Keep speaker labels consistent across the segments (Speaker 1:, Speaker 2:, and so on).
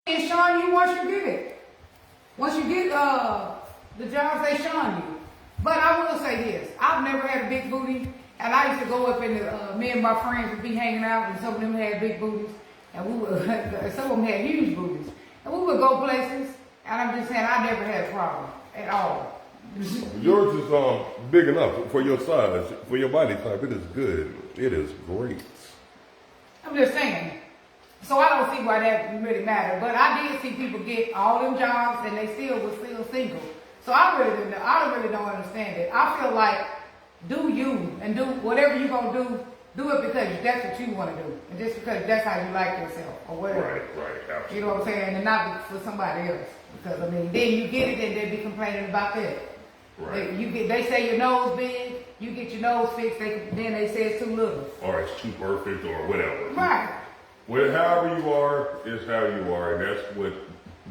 Speaker 1: They shun you once you get it. Once you get the jobs, they shun you. But I will say this: I've never had a big booty, and I used to go up in the me and my friends would be hanging out, and some of them had big booties, and we would some of them had huge booties, and we would go places. And I'm just saying, I never had a problem at all.
Speaker 2: Yours is big enough for your size, for your body type. It is good. It is great.
Speaker 1: I'm just saying. So I don't see why that really matters. But I did see people get all them jobs and they still was still single. So I really don't understand it. I feel like do you and do whatever you're gonna do it because that's what you want to do. And just because that's how you like yourself or whatever.
Speaker 2: Right, absolutely.
Speaker 1: You know what I'm saying? And not for somebody else. Because I mean, then you get it and they be complaining about that.
Speaker 2: Right.
Speaker 1: They say your nose big, you get your nose fixed, then they say it's too little.
Speaker 2: Or it's too perfect or whatever.
Speaker 1: Right.
Speaker 2: Well, however you are is how you are, and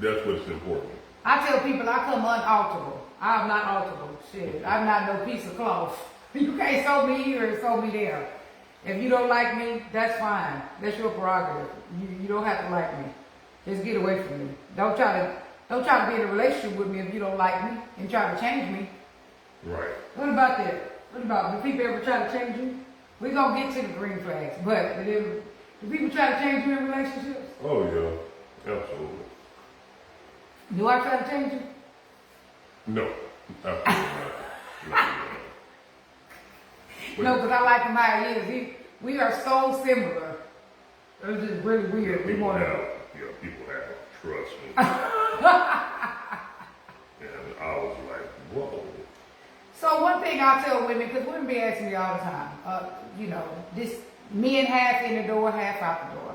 Speaker 2: that's what's important.
Speaker 1: I tell people I come unalterable. I'm not alterable. Shit. I'm not no piece of cloth. You can't sew me here and sew me there. If you don't like me, that's fine. That's your prerogative. You don't have to like me. Just get away from me. Don't try to be in a relationship with me if you don't like me and try to change me.
Speaker 2: Right.
Speaker 1: What about that? What about, do people ever try to change you? We're going to get to the green flags, but do people try to change you in relationships?
Speaker 2: Oh, yeah. Absolutely.
Speaker 1: Do I try to change you?
Speaker 2: No. Absolutely not.
Speaker 1: No, because I like him how he is. We are so similar. It's just really weird.
Speaker 2: Yeah, people have, trust me. And I was like, whoa.
Speaker 1: So one thing I tell women, because women be asking me all the time, this men half in the door, half out the door.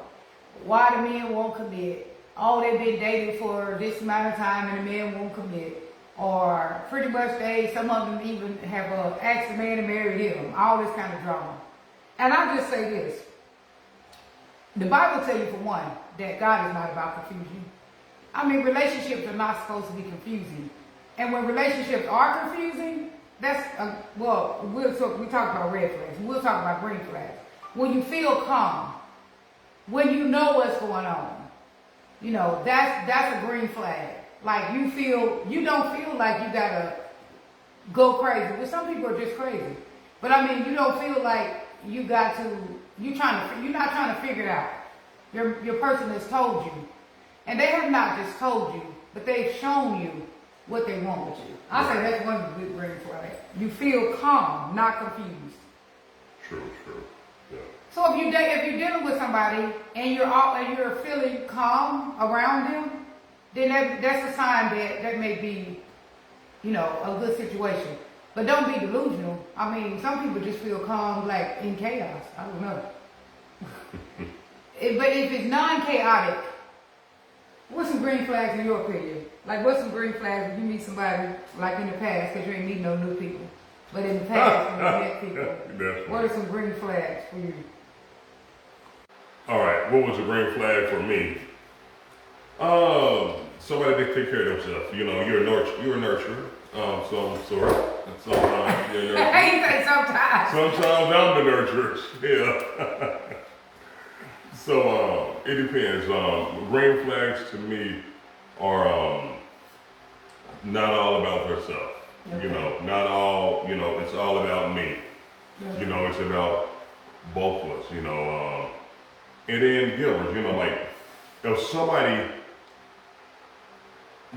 Speaker 1: Why the men won't commit? Oh, they've been dating for this amount of time and the men won't commit. Or pretty much some of them even have asked the man to marry him. All this kind of drama. And I just say this. The Bible tells you, for one, that God is not about confusion. I mean, relationships are not supposed to be confusing. And when relationships are confusing, we talk about red flags. We'll talk about green flags. When you feel calm, when you know what's going on, that's a green flag. Like you don't feel like you gotta go crazy. But some people are just crazy. But I mean, you don't feel like you're not trying to figure it out. Your person has told you. And they have not just told you, but they've shown you what they want with you. I say that's one of the good green flags. You feel calm, not confused.
Speaker 2: True. Yeah.
Speaker 1: So if you're dealing with somebody and you're feeling calm around them, then that's a sign that may be, a good situation. But don't be delusional. I mean, some people just feel calm, like in chaos. I don't know. But if it's non-chaotic, what's some green flags in your opinion? Like, what's some green flags if you meet somebody, like in the past, because you ain't meeting no new people, but in the past, when you met people, what are some green flags for you?
Speaker 2: All right, what was a green flag for me? Somebody that take care of themselves. You're a nurturer. Sometimes you're a nurturer.
Speaker 1: I ain't say sometimes.
Speaker 2: Sometimes I'm the nurturer. Yeah. So it depends. Green flags to me are not all about herself. Okay. Not all. It's all about me. Okay. It's about both of us. And then givers. Like if somebody.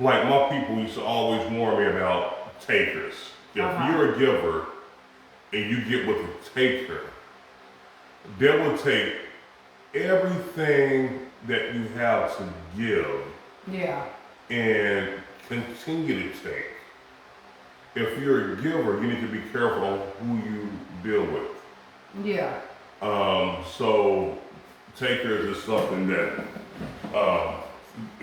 Speaker 2: Like my people used to always warn me about takers. If you're a giver and you get with a taker, they will take everything that you have to give and continue to take. If you're a giver, you need to be careful on who you deal with.
Speaker 1: Yeah.
Speaker 2: So takers is something that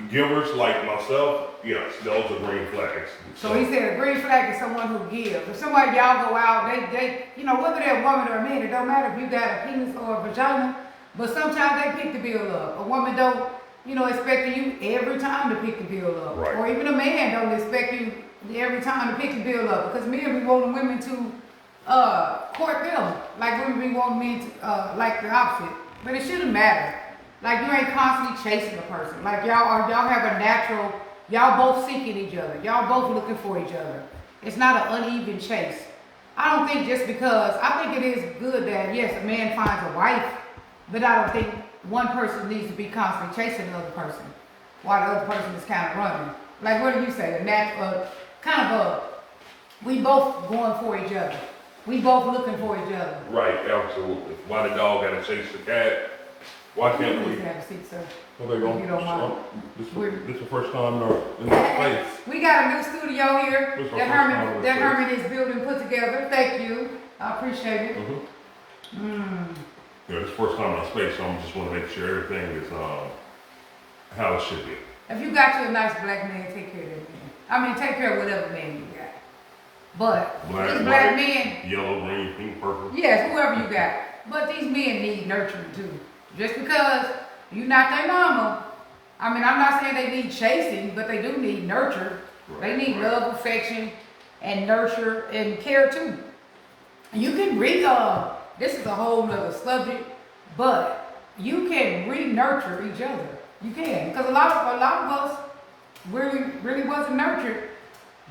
Speaker 2: givers like myself, yes, those are green flags.
Speaker 1: So he said a green flag is someone who gives. If somebody y'all go out, they whether they're a woman or a man, it don't matter if you got a penis or a vagina, but sometimes they pick the bill up. A woman don't, expect you every time to pick the bill up.
Speaker 2: Right.
Speaker 1: Or even a man don't expect you every time to pick the bill up. Because men be wanting women to court them. Like women be wanting men to, like the opposite. But it shouldn't matter. Like you ain't constantly chasing a person. Like y'all have a natural, y'all both seeking each other. Y'all both looking for each other. It's not an uneven chase. I don't think just because, I think it is good that, yes, a man finds a wife, but I don't think one person needs to be constantly chasing the other person while the other person is kind of running. Like, what do you say? A natural, we both going for each other. We both looking for each other.
Speaker 2: Right, absolutely. Why the dog gotta chase the cat? Why can't we?
Speaker 1: Have a seat, sir.
Speaker 2: Oh, there you go.
Speaker 1: If you don't mind.
Speaker 2: This is the first time in this place.
Speaker 1: We got a new studio here that Herman is building, put together. Thank you. I appreciate it.
Speaker 2: Yeah, this is the first time in the space, so I just want to make sure everything is how it should be.
Speaker 1: If you got you a nice black man, take care of that man. I mean, take care of whatever man you got. But these black men,
Speaker 2: yellow, green, pink, purple.
Speaker 1: yes, whoever you got. But these men need nurturing too. Just because you not their mama, I mean, I'm not saying they need chasing, but they do need nurture. They need love, affection, and nurture and care too. You can this is a whole nother subject, but you can re-nurture each other. You can, because a lot of us really wasn't nurtured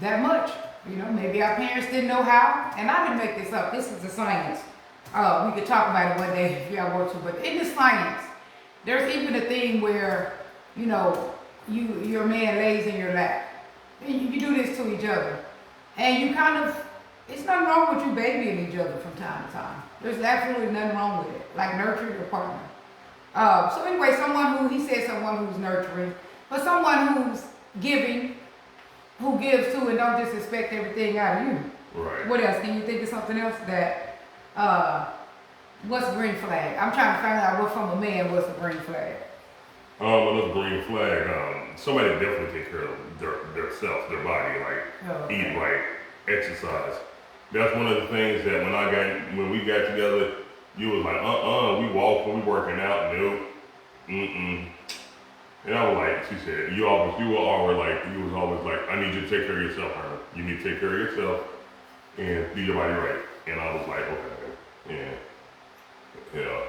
Speaker 1: that much. You know, maybe our parents didn't know how, and I didn't make this up. This is the science. We could talk about it one day if y'all want to, but in the science, there's even a thing where, you know, your man lays in your lap. And you do this to each other. And you it's nothing wrong with you babying each other from time to time. There's absolutely nothing wrong with it. Like nurture your partner. So anyway, someone who's nurturing, but someone who's giving, who gives to and don't just expect everything out of you.
Speaker 2: Right.
Speaker 1: What else? Can you think of something else that, what's a green flag? I'm trying to find out what from a man, what's a green flag?
Speaker 2: Another green flag, somebody definitely take care of their self, their body, like eat right, exercise. That's one of the things that when we got together, you was like, we walking, we working out, nope, And I was like, she said, you was always like, I need you to take care of yourself, Herman. You need to take care of yourself and do your body right. And I was like, okay, yeah.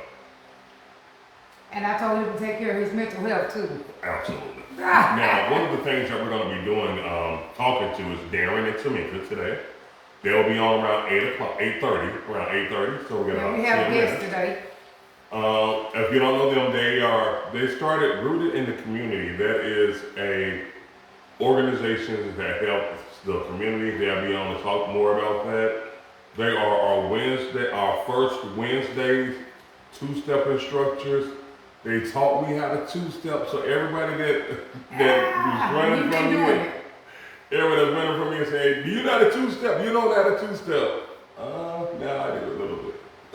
Speaker 1: And I told him to take care of his mental health too.
Speaker 2: Absolutely. Now, one of the things that we're going to be doing, talking to, is Darrin and Tameka today. They'll be on around 8:30. So we're going to
Speaker 1: we have guests today.
Speaker 2: If you don't know them, they started Rooted in the Community. That is a organization that helps the community. They'll be on to talk more about that. They are our first Wednesdays two-step instructors. They taught me how to two-step, so everybody that was running from me, everybody that's running from me and saying, do you know how to two-step? You know how to two-step? No, I did a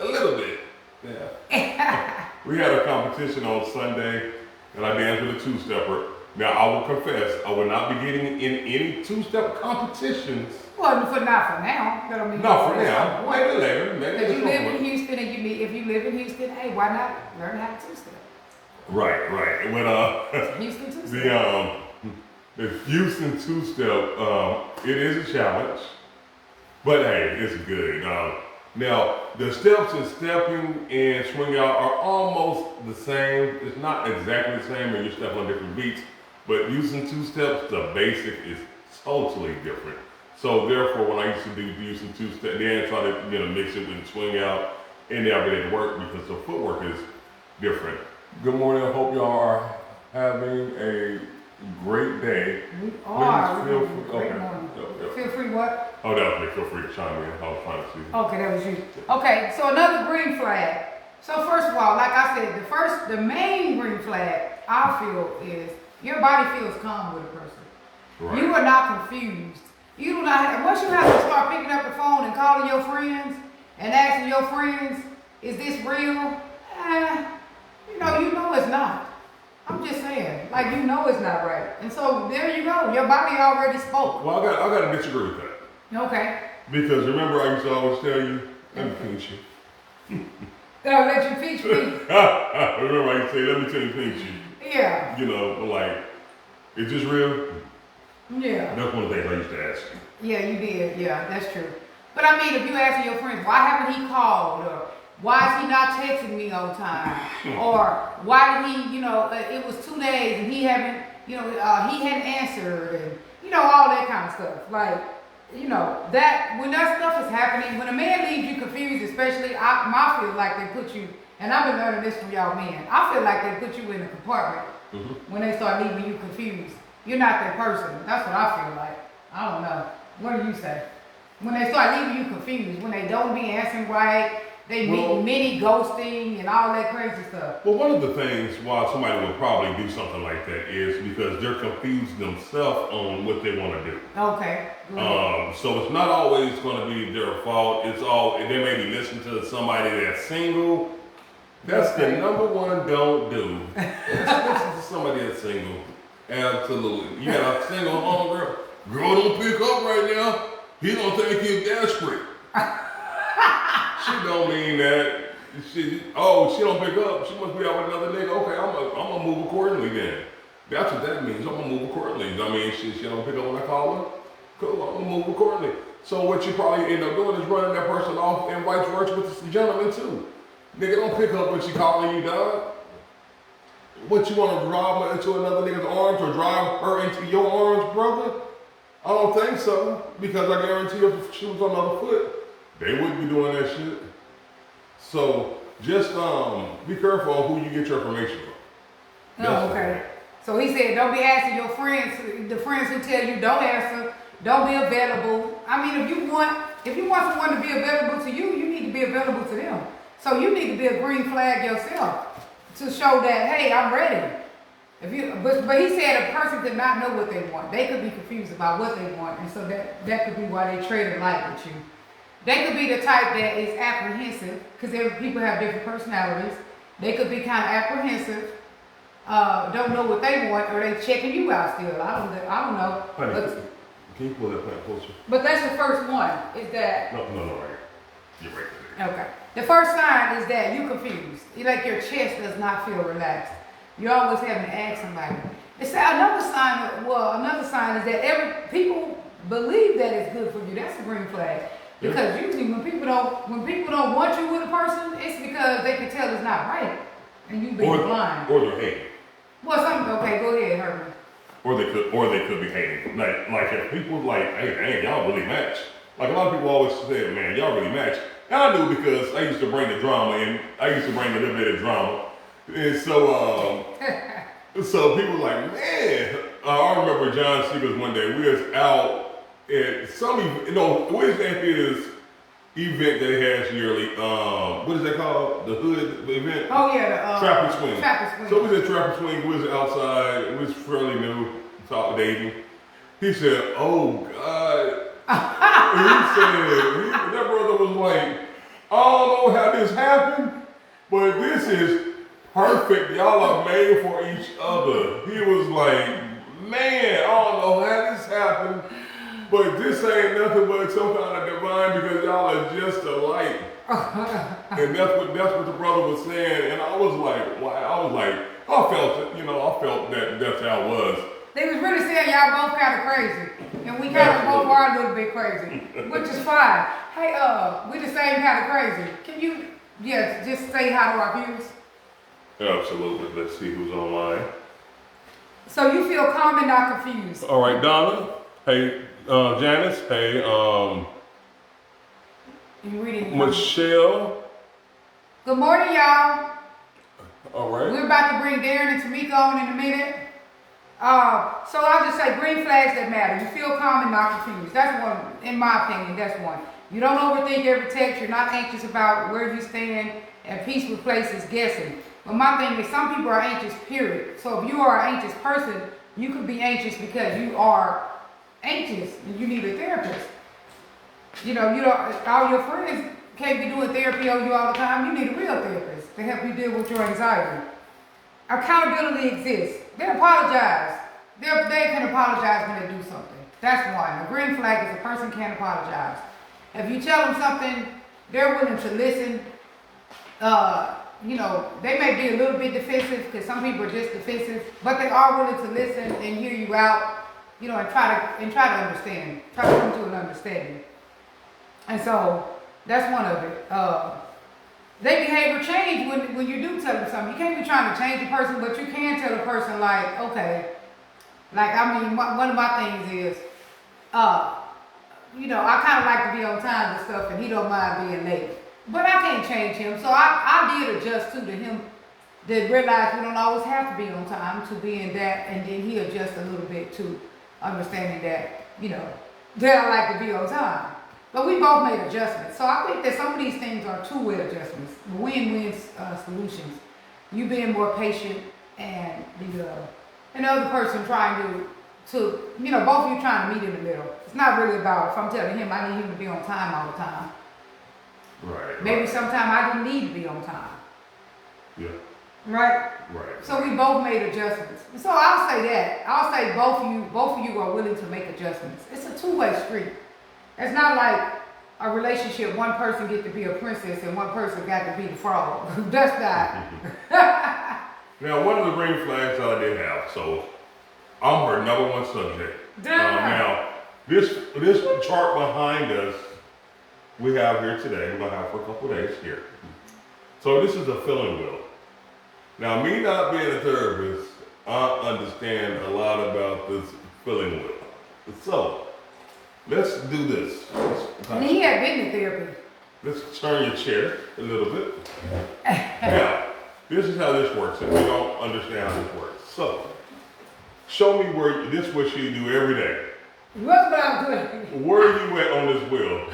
Speaker 2: little bit. Yeah. We had a competition on Sunday, and I danced with a two-stepper. Now, I will confess, I will not be getting in any two-step competitions.
Speaker 1: Well, not for now. That don't mean
Speaker 2: not for now. Maybe later.
Speaker 1: If you live in Houston if you live in Houston, hey, why not learn how to two-step?
Speaker 2: Right. When
Speaker 1: Houston two-step.
Speaker 2: The Houston two-step, it is a challenge, but hey, it's good. Now, the steps in stepping and swing out are almost the same. It's not exactly the same when you step on different beats, but using two steps, the basic is totally different. So therefore, when I used to do using two-step, then I try to mix it with swing out, and never did work because the footwork is different. Good morning. I hope y'all are having a great day.
Speaker 1: We are.
Speaker 2: Please feel free.
Speaker 1: Great morning. Feel free what?
Speaker 2: Oh, definitely. Feel free to chime in. I was trying to see.
Speaker 1: Okay, that was you. Okay, so another green flag. So first of all, like I said, the main green flag I feel is your body feels calm with a person. Right. You are not confused. You do not. Once you have to start picking up the phone and calling your friends and asking your friends, "Is this real?" You know it's not. I'm just saying, like it's not right. And so there you go. Your body already spoke.
Speaker 2: Well, I got to disagree with that.
Speaker 1: Okay.
Speaker 2: Because remember, I used to always tell you, let me pinch you.
Speaker 1: I'll let you pinch me.
Speaker 2: Remember, I used to say, let me tell you, pinch you.
Speaker 1: Yeah.
Speaker 2: Like, is this real?
Speaker 1: Yeah.
Speaker 2: That's one of the things I used to ask you.
Speaker 1: Yeah, you did. Yeah, that's true. But I mean, if you asking your friends, why haven't he called? Or why is he not texting me on time? Or why did he, it was 2 days and he hadn't answered, and all that kind of stuff. Like, that when that stuff is happening, when a man leaves you confused, especially, I feel like they put you, and I've been learning this from y'all men, I feel like they put you in a compartment when they start leaving you confused. You're not that person. That's what I feel like. I don't know. What do you say? When they start leaving you confused, when they don't be answering right, they mini ghosting and all that crazy stuff.
Speaker 2: Well, one of the things why somebody would probably do something like that is because they're confused themselves on what they want to do.
Speaker 1: Okay.
Speaker 2: So it's not always going to be their fault. They may be listening to somebody that's single. That's the number one don't do. Listen to somebody that's single. Absolutely. You got a single homegirl. Girl, don't pick up right now. He don't think you're desperate. She don't mean that. She don't pick up. She must be out with another nigga. Okay, I'm gonna move accordingly then. That's what that means. I'm gonna move accordingly. I mean, she don't pick up when I call her. Cool, I'm gonna move accordingly. So what you probably end up doing is running that person off, and vice versa with the gentleman too. Nigga, don't pick up when she calling you, dog. What, you want to drive her into another nigga's arms or drive her into your arms, brother? I don't think so, because I guarantee you if she was on the other foot, they wouldn't be doing that shit. So just be careful on who you get your information from.
Speaker 1: Oh, okay. So he said, don't be asking your friends, the friends who tell you don't answer, don't be available. I mean, if you want someone to be available to you, you need to be available to them. So you need to be a green flag yourself to show that, hey, I'm ready. But he said a person could not know what they want. They could be confused about what they want, and so that could be why they trade alike with you. They could be the type that is apprehensive, because people have different personalities. They could be kind of apprehensive, don't know what they want, or they checking you out still. I don't know.
Speaker 2: Honey, can you pull that plant closer?
Speaker 1: But that's the first one. Is that?
Speaker 2: No, right here. You're right there.
Speaker 1: Okay. The first sign is that you're confused. Like your chest does not feel relaxed. You're always having to ask somebody. It's another sign is that people believe that it's good for you. That's a green flag. Because usually when people don't want you with a person, it's because they can tell it's not right, and you being blind.
Speaker 2: Or they're hating.
Speaker 1: Well, okay, go ahead, Herman.
Speaker 2: Or they could be hating. Like if people hey, dang, y'all really match. Like a lot of people always say, man, y'all really match. And I do, because I used to bring the drama in. I used to bring a little bit of drama. And so, so people were like, man, I remember John Seegers one day, we was out at what is that event that he has yearly? What is that called? The hood event?
Speaker 1: Oh yeah,
Speaker 2: Trapper Swing.
Speaker 1: Trapper Swing.
Speaker 2: So we was at Trapper Swing, we was outside, it was fairly new, dating. He said, oh God. That brother was like, I don't know how this happened, but this is perfect. Y'all are made for each other. He was like, man, I don't know how this happened, but this ain't nothing but some kind of divine, because y'all are just alike. And that's what the brother was saying. And I was like, wow. I felt that that's how it was.
Speaker 1: They was really saying y'all both kind of crazy. And we kind of both are a little bit crazy, which is fine. Hey, we the same kind of crazy. Can you, just say hi to our viewers?
Speaker 2: Absolutely. Let's see who's online.
Speaker 1: So you feel calm and not confused.
Speaker 2: All right, Donna. Hey, Janice. Hey,
Speaker 1: you reading?
Speaker 2: Michelle.
Speaker 1: Good morning, y'all.
Speaker 2: All right.
Speaker 1: We're about to bring Darrin and Tameka on in a minute. So I'll just say green flags that matter. You feel calm and not confused. That's one, in my opinion, that's one. You don't overthink every text. You're not anxious about where you stand, and peace replaces guessing. But my thing is, some people are anxious, period. So if you are an anxious person, you could be anxious because you are anxious and you need a therapist. All your friends can't be doing therapy on you all the time. You need a real therapist to help you deal with your anxiety. Accountability exists. They apologize. They can apologize when they do something. That's one. A green flag is a person can't apologize. If you tell them something, they're willing to listen. They may be a little bit defensive, because some people are just defensive, but they are willing to listen and hear you out, and try to understand, try to come to an understanding. And so that's one of it. their behavior change when you do tell them something. You can't be trying to change the person, but you can tell the person like, okay, like I mean, one of my things is, you know, I kind of like to be on time and stuff, and he don't mind being late. But I can't change him, so I did adjust to him. That realize we don't always have to be on time to being that, and then he adjusts a little bit to understanding that, you know, that I like to be on time. But we both made adjustments. So I think that some of these things are two-way adjustments, win-win solutions. You being more patient and the other person trying to, you know, both of you trying to meet in the middle. It's not really about if I'm telling him I need him to be on time all the time.
Speaker 2: Right.
Speaker 1: Maybe sometime I didn't need to be on time.
Speaker 2: Yeah.
Speaker 1: Right?
Speaker 2: Right.
Speaker 1: So we both made adjustments. So I'll say that. I'll say both of you are willing to make adjustments. It's a two-way street. It's not like a relationship, one person get to be a princess and one person got to be the frog. That's not.
Speaker 2: Now, one of the green flags that I did have, so I'm her number one subject. Now, this chart behind us, we have here today, we're going to have for a couple days here. So this is a filling wheel. Now, me not being a therapist, I understand a lot about this filling wheel. So, let's do this.
Speaker 1: And he had been in therapy.
Speaker 2: Let's turn your chair a little bit. Now, this is how this works, if you don't understand how this works. So, show me where, this is what you do every day.
Speaker 1: What's what I'm doing?
Speaker 2: Where are you at on this wheel?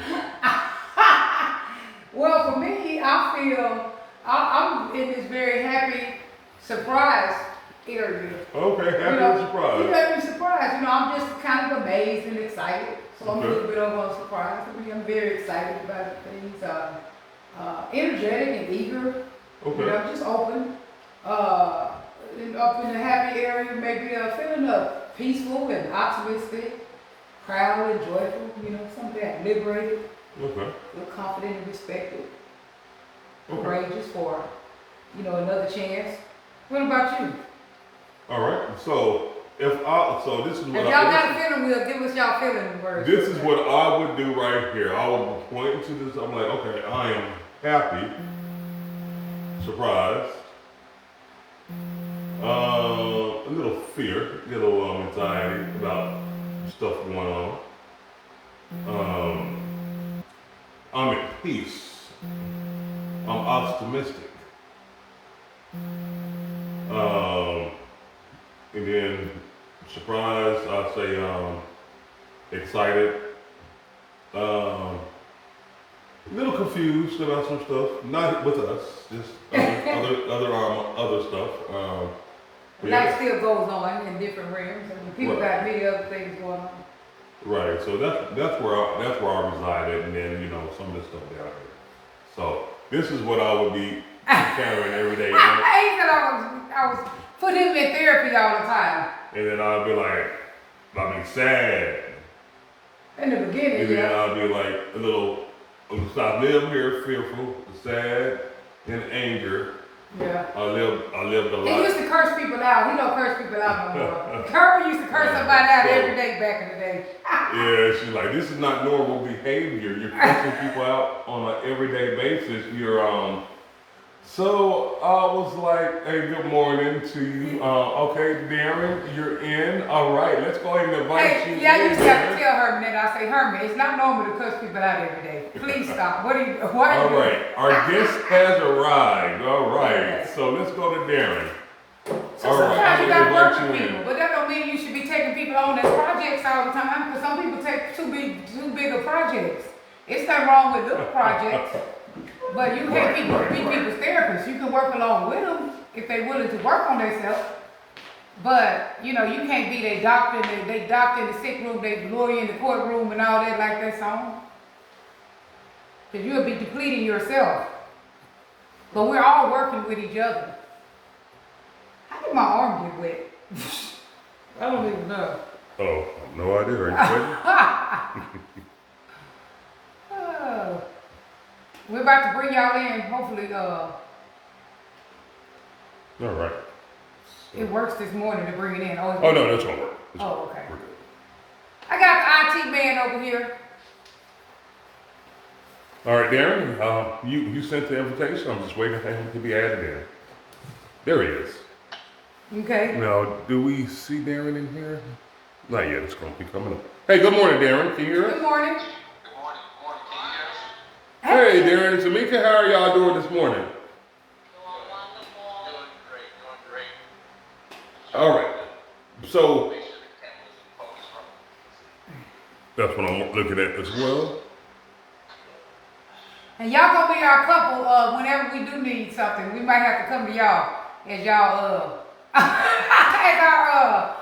Speaker 1: Well, for me, I feel I'm in this very happy surprise area.
Speaker 2: Okay, happy and surprised.
Speaker 1: You got me surprised. You know, I'm just kind of amazed and excited. So I'm a little bit of a surprise. I mean, I'm very excited about things. Energetic and eager.
Speaker 2: Okay.
Speaker 1: You know, just open. Up in the happy area, maybe feeling peaceful and optimistic, proud and joyful. You know, something that liberated.
Speaker 2: Okay.
Speaker 1: Feel confident and respected.
Speaker 2: Okay.
Speaker 1: Courageous for, you know, another chance. What about you?
Speaker 2: All right. So so this is what
Speaker 1: if y'all got a feeling wheel, give us y'all feeling words.
Speaker 2: This is what I would do right here. I would point to this. I'm like, okay, I am happy, surprised, a little fear, a little anxiety about stuff going on. I'm at peace. I'm optimistic. And then surprised, I'd say excited. A little confused about some stuff. Not with us, just other stuff.
Speaker 1: Life still goes on in different realms. I mean, people got many other things going on.
Speaker 2: Right. So that's where I resided, and then you know some of this stuff down here. So this is what I would be carrying every day.
Speaker 1: I hate that I was put him in therapy all the time.
Speaker 2: And then I'll be like, I'll be sad.
Speaker 1: In the beginning,
Speaker 2: and then I'll be like a little, I live here fearful, sad, and anger.
Speaker 1: Yeah.
Speaker 2: I lived a lot.
Speaker 1: He used to curse people out. He don't curse people out no more. Kirby used to curse somebody out every day back in the day.
Speaker 2: Yeah, she's like, this is not normal behavior. You're cursing people out on an everyday basis. So I was like, hey, good morning to you. Okay, Darrin, you're in. All right, let's go ahead and invite you in.
Speaker 1: I used to have to tell Herman that. I say, Herman, it's not normal to cuss people out every day. Please stop. Why are you
Speaker 2: All right, our guest has arrived. All right, so let's go to Darrin.
Speaker 1: So sometimes you got to work with people, but that don't mean you should be taking people on as projects all the time, because some people take too big of projects. It's nothing wrong with little projects. But you can't be people's therapists. You can work along with them if they're willing to work on themselves. But, you know, you can't be their doctor, they doctor in the sick room, they lawyer in the courtroom and all that like that song. Because you'll be depleting yourself. But we're all working with each other. How did my arm get wet? I don't even know.
Speaker 2: Oh, I have no idea. Are you sweating?
Speaker 1: We're about to bring y'all in, hopefully,
Speaker 2: All right. So.
Speaker 1: It works this morning to bring it in.
Speaker 2: Oh no, that's gonna work.
Speaker 1: Okay. We're good. I got the IT man over here.
Speaker 2: All right, Darrin, you sent the invitation. I'm just waiting for him to be added in. There he is.
Speaker 1: Okay.
Speaker 2: Now, do we see Darrin in here? Not yet. It's going to be coming up. Hey, good morning, Darrin. Can you hear us?
Speaker 1: Good morning.
Speaker 3: Good morning. Good morning. Can you hear us?
Speaker 2: Hey, Darrin and Tameka, how are y'all doing this morning?
Speaker 3: Doing great. Doing great.
Speaker 2: All right. So,
Speaker 3: Make sure the camera's in focus from.
Speaker 2: that's what I'm looking at as well.
Speaker 1: And y'all gonna be our couple whenever we do need something. We might have to come to y'all as y'all as our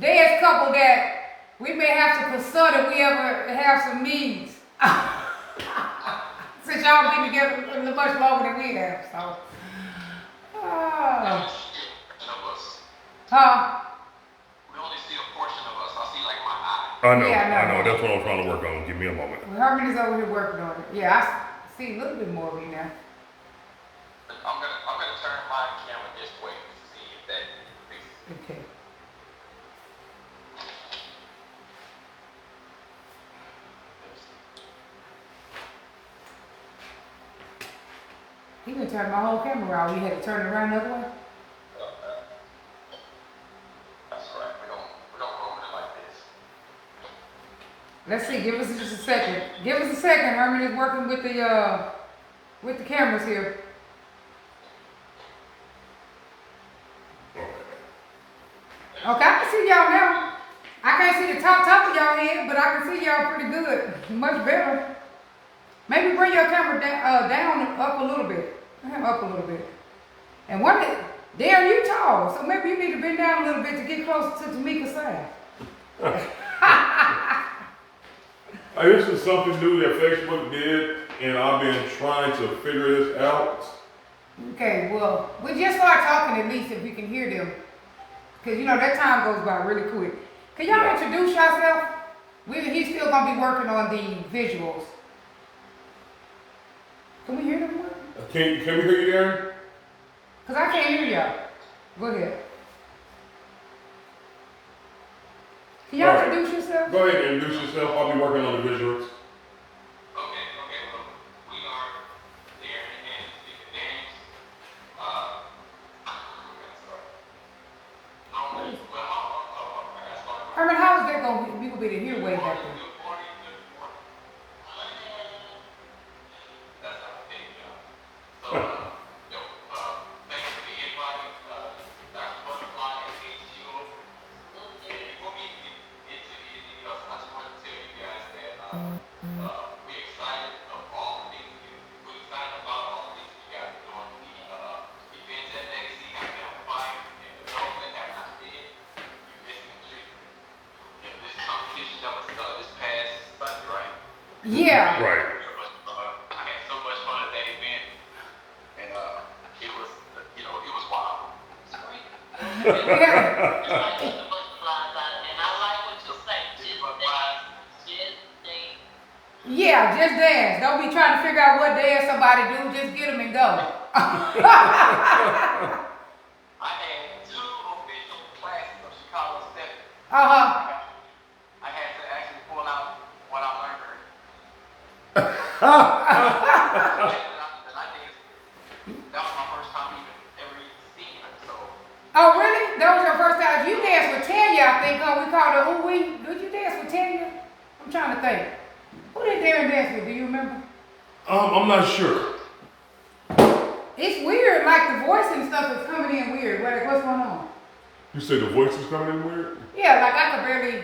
Speaker 1: dad's couple that we may have to consult if we ever have some needs. Since y'all been together a little much longer than we have, so.
Speaker 3: Of us.
Speaker 1: Huh?
Speaker 3: We only see a portion of us. I see like my eye.
Speaker 2: I know,
Speaker 1: Yeah,
Speaker 2: I know. That's what I'm trying to work on. Give me a moment.
Speaker 1: Well, Herman is over here working on it. Yeah, I see a little bit more of you now.
Speaker 3: I'm gonna turn my camera this way to see if that fixes.
Speaker 1: Okay. He been turning my whole camera around. You had to turn it around the other way?
Speaker 3: That's right. We don't roll it like this.
Speaker 1: Let's see. Give us just a second. Give us a second. Herman is working with the cameras here. Okay, I can see y'all now. I can't see the top of y'all head, but I can see y'all pretty good. Much better. Maybe bring your camera down up a little bit. Up a little bit. And Darrin, you tall, so maybe you need to bend down a little bit to get closer to Tameka's side.
Speaker 2: This is something new that Facebook did, and I've been trying to figure this out.
Speaker 1: Okay, well, we just start talking at least if we can hear them. Because, that time goes by really quick. Can y'all introduce yourself? He's still going to be working on the visuals. Can we hear them?
Speaker 2: Can we hear you, Darrin?
Speaker 1: Because I can't hear y'all. Go ahead. Can y'all introduce yourself?
Speaker 2: Go ahead and introduce yourself. I'll be working on the visuals.
Speaker 3: Okay. Well, we are Darrin and Tameka.
Speaker 1: Herman, how is that going to be? We will be able to hear way back there.
Speaker 3: Good morning. That's how I think, So, thank you for the invite. Dr. Butterfly and H2O. Before we get into anything else, I just want to tell you guys that we're excited of all the things we're excited about all the things you guys are doing. The events at Legacy have been on fire, and for those that have not been, you're missing a treat. This competition that was this past Sunday, right?
Speaker 1: Yeah.
Speaker 2: Right.
Speaker 3: I had so much fun at that event, and it was, it was wild. It's great.
Speaker 1: Yeah. Yeah, just dance. Don't be trying to figure out what dance somebody do. Just get them and go.
Speaker 3: I had 2 official classes of Chicago stepping.
Speaker 1: Uh-huh.
Speaker 3: I had to actually pull out what I learned. And I did. That was my first time ever seeing her. So
Speaker 1: Oh, really? That was your first time? You danced with Tanya, I think. We called her Ooh-wee. Did you dance with Tanya? I'm trying to think. Who did Darrin dance with? Do you remember?
Speaker 2: I'm not sure.
Speaker 1: It's weird. Like the voice and stuff is coming in weird. What's going on?
Speaker 2: You said the voice is coming in weird?
Speaker 1: Yeah, like I could barely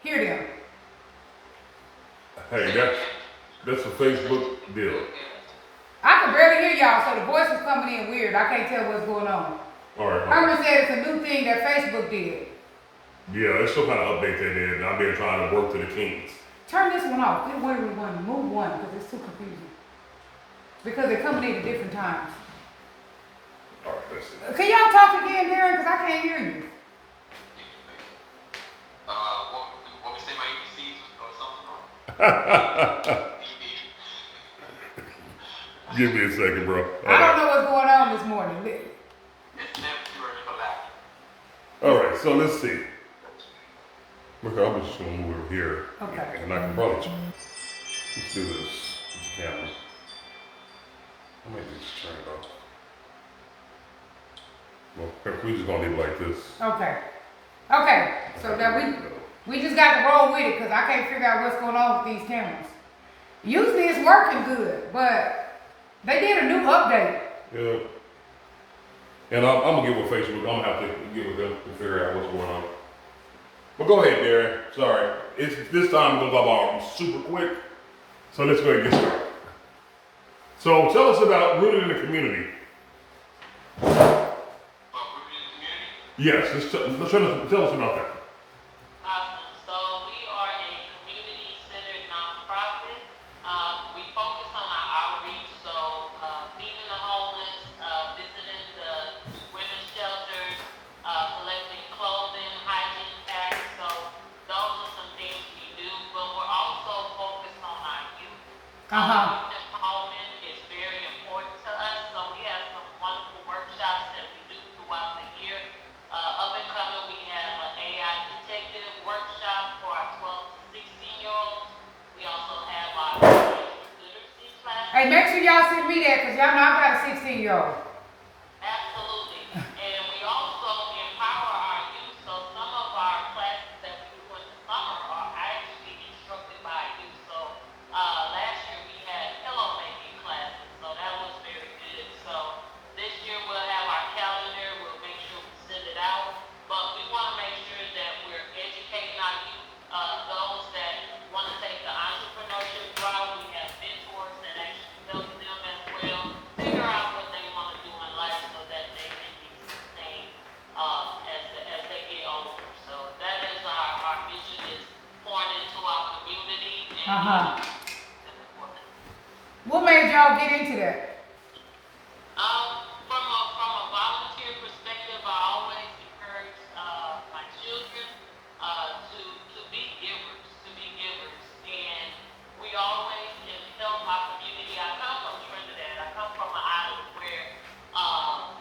Speaker 1: hear them.
Speaker 2: Hey, that's a Facebook deal.
Speaker 1: I could barely hear y'all, so the voice is coming in weird. I can't tell what's going on.
Speaker 2: All right.
Speaker 1: Herman said it's a new thing that Facebook did.
Speaker 2: Yeah, it's some kind of update they did, and I've been trying to work to the kinks.
Speaker 1: Turn this one off. Get away with one. Move one because it's too confusing. Because they're coming in at different times.
Speaker 2: All right, let's see.
Speaker 1: Can y'all talk again, Darrin? Because I can't hear you.
Speaker 3: what we say my ABCs or something?
Speaker 2: Give me a second, bro.
Speaker 1: I don't know what's going on this morning.
Speaker 3: It's never too early for laughter.
Speaker 2: All right, so let's see. Okay, I'm just gonna move over here.
Speaker 1: Okay.
Speaker 2: And I can probably let's do this. camera. I might just turn it off. Well, we just gonna leave it like this.
Speaker 1: Okay. Okay. So that we just got to roll with it because I can't figure out what's going on with these cameras. Usually it's working good, but they did a new update.
Speaker 2: Yeah. And I'm gonna get with Facebook. I'm gonna have to get with them to figure out what's going on. But go ahead, Darrin. Sorry. It's this time we're gonna go about super quick. So let's go ahead and get started. So tell us about Rooted in the Community. Yes, tell us about that.
Speaker 3: Awesome. So we are a community-centered nonprofit. We focus on our outreach, so feeding the homeless, visiting the women's shelters, collecting clothing, hygiene packs. So those are some things we do. But we're also focused on our youth. Youth empowerment is very important to us. So we have some wonderful workshops that we do throughout the year. Up and coming, we have an AI detective workshop for our 12 to 16-year-olds. We also have our literacy class.
Speaker 1: Hey, make sure y'all send me that because y'all know I got a 16-year-old.
Speaker 3: Absolutely. And we also empower our youth. So some of our classes that we do in the summer are actually instructed by youth. So last year we had pillow making classes. So that was very good. So this year we'll have our calendar. We'll make sure we send it out. But we want to make sure that we're educating our youth. Those that want to take the entrepreneurship route, we have mentors that actually help them as well figure out what they want to do in life so that they can be sustained as they get older. So that is our mission, is pouring into our community. And
Speaker 1: What made y'all get into that?
Speaker 3: From a volunteer perspective, I always encourage my children to be givers, and we always help my community. I come from Trinidad. I come from an island where,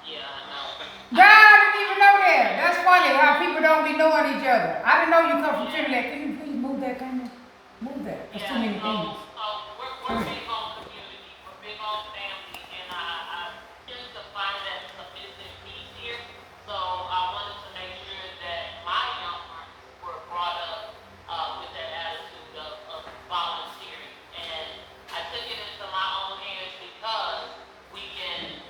Speaker 3: yeah, I know.
Speaker 1: God, I didn't even know that. That's funny how people don't be knowing each other. I didn't know you come from Trinidad. Can you please move that camera? Move that. There's too many things.
Speaker 3: We're big on community. We're big on family, and I tend to find that it's a missing piece here. So I wanted to make sure that my young ones were brought up with that attitude of volunteering. And I took it into my own hands because we can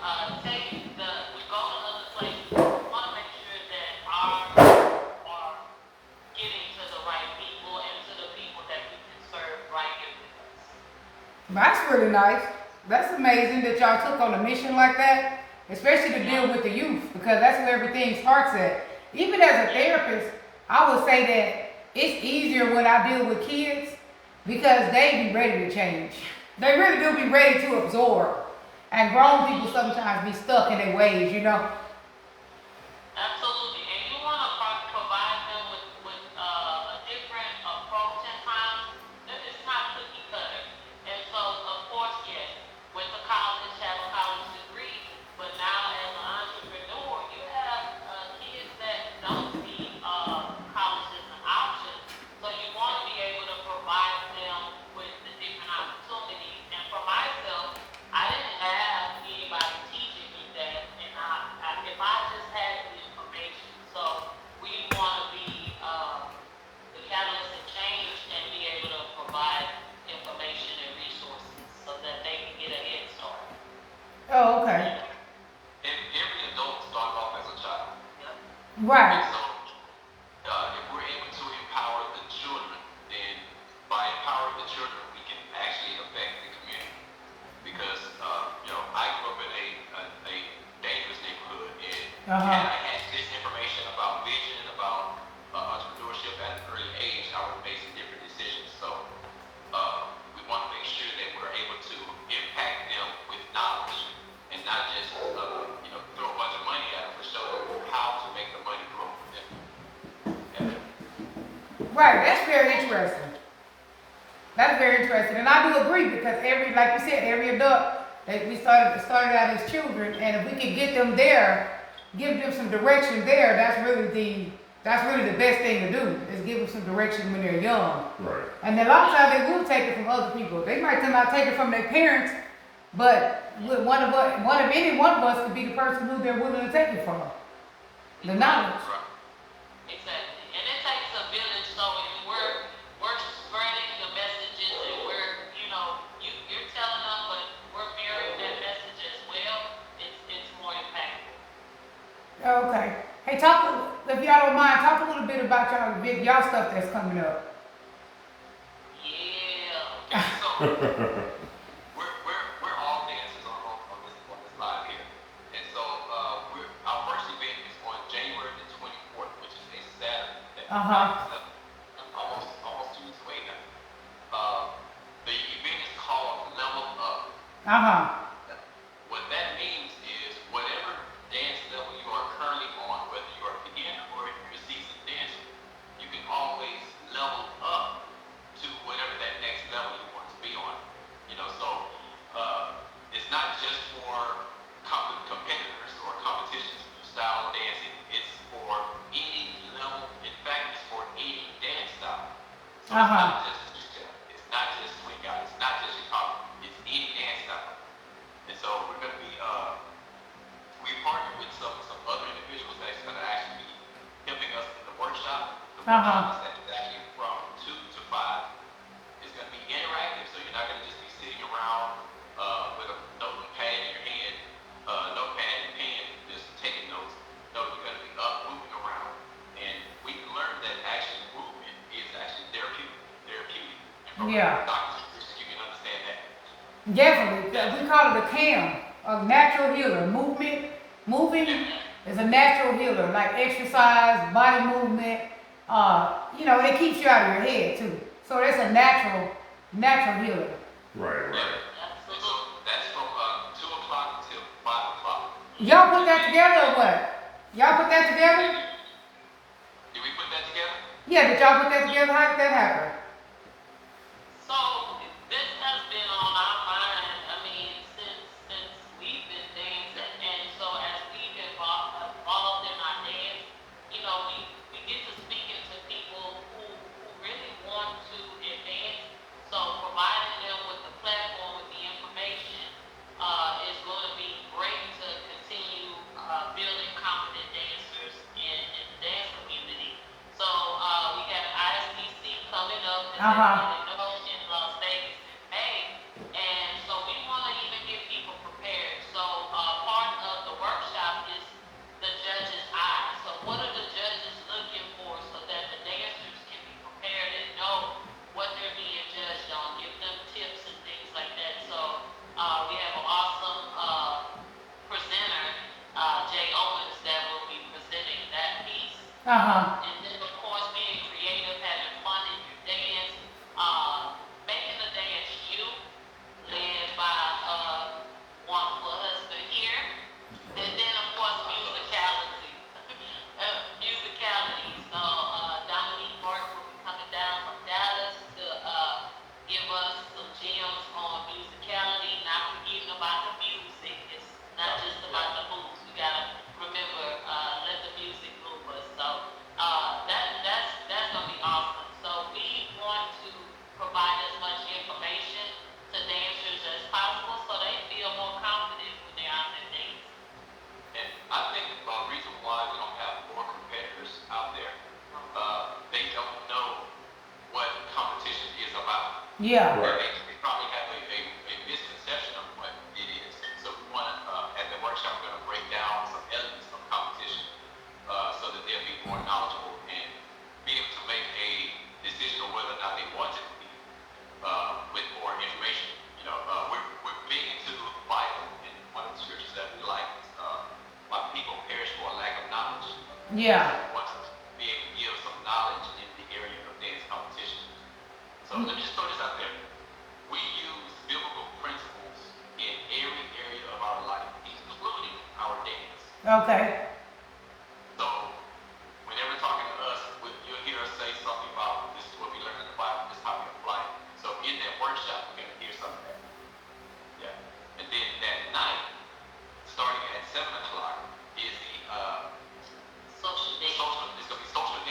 Speaker 3: we go to other places. We want to make sure that ours are getting to the right people and to the people that we can serve right here with us.
Speaker 1: That's really nice. That's amazing that y'all took on a mission like that, especially to deal with the youth, because that's where everything starts at. Even as a therapist, I would say that it's easier when I deal with kids because they be ready to change. They really do be ready to absorb. And grown people sometimes be stuck in their ways, you know?
Speaker 3: Absolutely, and you want to provide them with a different approach at times. That is not cookie cutter. And so, of course, yes, went to college, have a college degree, but now as an entrepreneur, you have kids that don't see college as an option. So you want to be able to provide them with the different opportunities. And for myself, I didn't have anybody teaching me that, and if I just had the information. So we want to be the catalyst of change and be able to provide information and resources so that they can get a head start.
Speaker 1: Oh, okay.
Speaker 3: And every adult starts off as a child. Yep.
Speaker 1: Right.
Speaker 3: And so if we're able to empower the children, then by empowering the children, we can actually affect the community. Because I grew up in a dangerous neighborhood, and I had this information about vision, about entrepreneurship at an early age. I was making different decisions. So we want to make sure that we're able to impact them with knowledge, and not just throw a bunch of money at them, but show them how to make the money grow for them. Yeah.
Speaker 1: Right, that's very interesting. That's very interesting. And I do agree because like you said, every adult, we started out as children, and if we could get them there, give them some direction there, that's really That's really the best thing to do, is give them some direction when they're young.
Speaker 2: Right.
Speaker 1: And a lot of times they will take it from other people. They might come out take it from their parents, but any one of us could be the person who they're willing to take it from. The knowledge.
Speaker 3: Right. Exactly. And it takes a village, so if we're spreading the messages and we're, you're telling them, but we're mirroring that message as well, it's more impactful.
Speaker 1: Okay. Hey, if y'all don't mind, talk a little bit about y'all stuff that's coming up.
Speaker 3: Yeah. So we're all dancers on this live here. And so our first event is on January the 24th, which is a Saturday. Almost 2 weeks away now. The event is called Level Up. What that means is whatever dance level you are currently on, whether you are a beginner or if you're a seasoned dancer, you can always level up to whatever that next level you want to be on. So it's not just for competitors or competitions for style of dancing. It's for any level. In fact, it's for any dance style. So it's not just swing out. It's not just hip hop. It's any dance style. And so we're going to be we partnered with some other individuals that's going to actually be helping us in the workshop. The workshop is actually from 2 to 5. It's going to be interactive, so you're not going to just be sitting around with a notepad in your hand, notepad and pen, just taking notes. No, you're going to be up, moving around, and we can learn that actually movement is actually therapeutic. And from doctor's description, you can understand that.
Speaker 1: Definitely. We call it a CAM, a natural healer. Moving is a natural healer, like exercise, body movement. It keeps you out of your head too. So that's a natural healer.
Speaker 2: Right.
Speaker 3: And so that's from 2 o'clock till 5 o'clock.
Speaker 1: Y'all put that together or what? Y'all put that together?
Speaker 3: Did we put that together?
Speaker 1: Yeah, did y'all put that together? How did that happen?
Speaker 3: So this has been on our mind. I mean, since we've been dancing, and so as we've evolved in our dance, we get to speaking to people who really want to advance. So providing them with the platform, with the information, is going to be great to continue building competent dancers in the dance community. So we have ISBC coming up in Las Vegas in May, and so we want to even get people prepared. So part of the workshop is the judge's eye. So what are the judges looking for so that the dancers can be prepared and know what they're being judged on, give them tips and things like that. So we have an awesome presenter, Jay Owens, that will be presenting that piece. And then, of course, being creative, having fun in your dance, making the dance you, led by wonderful husband here. And then, of course, musicality. So, Dominique Martin will be coming down from Dallas to give us some gems on musicality, not forgetting about the music. It's not just about the moves. We gotta remember, let the music move us. So that's gonna be awesome. So we want to provide as much information to dancers as possible so they feel more confident when they're out there dancing. And I think the reason why we don't have more competitors out there, they don't know what competition is about.
Speaker 1: Yeah.
Speaker 2: Right.
Speaker 3: They probably have a misconception of what it is. So we want to, at the workshop, we're going to break down some elements of competition so that they'll be more knowledgeable and be able to make a decision on whether or not they want to compete with more information. We're big into the Bible, and one of the scriptures that we like is, my people perish for a lack of knowledge.
Speaker 1: Yeah.
Speaker 3: We want to be able to give some knowledge in the area of dance competition. So let me just throw this out there. We use biblical principles in every area of our life, including our dance.
Speaker 1: Okay.
Speaker 3: So whenever talking to us, you'll hear us say something about this is what we learned in the Bible, this is how we apply it. So in that workshop, we're going to hear some of that. Yeah. And then that night, starting at 7 o'clock, is the social dance. It's going to be social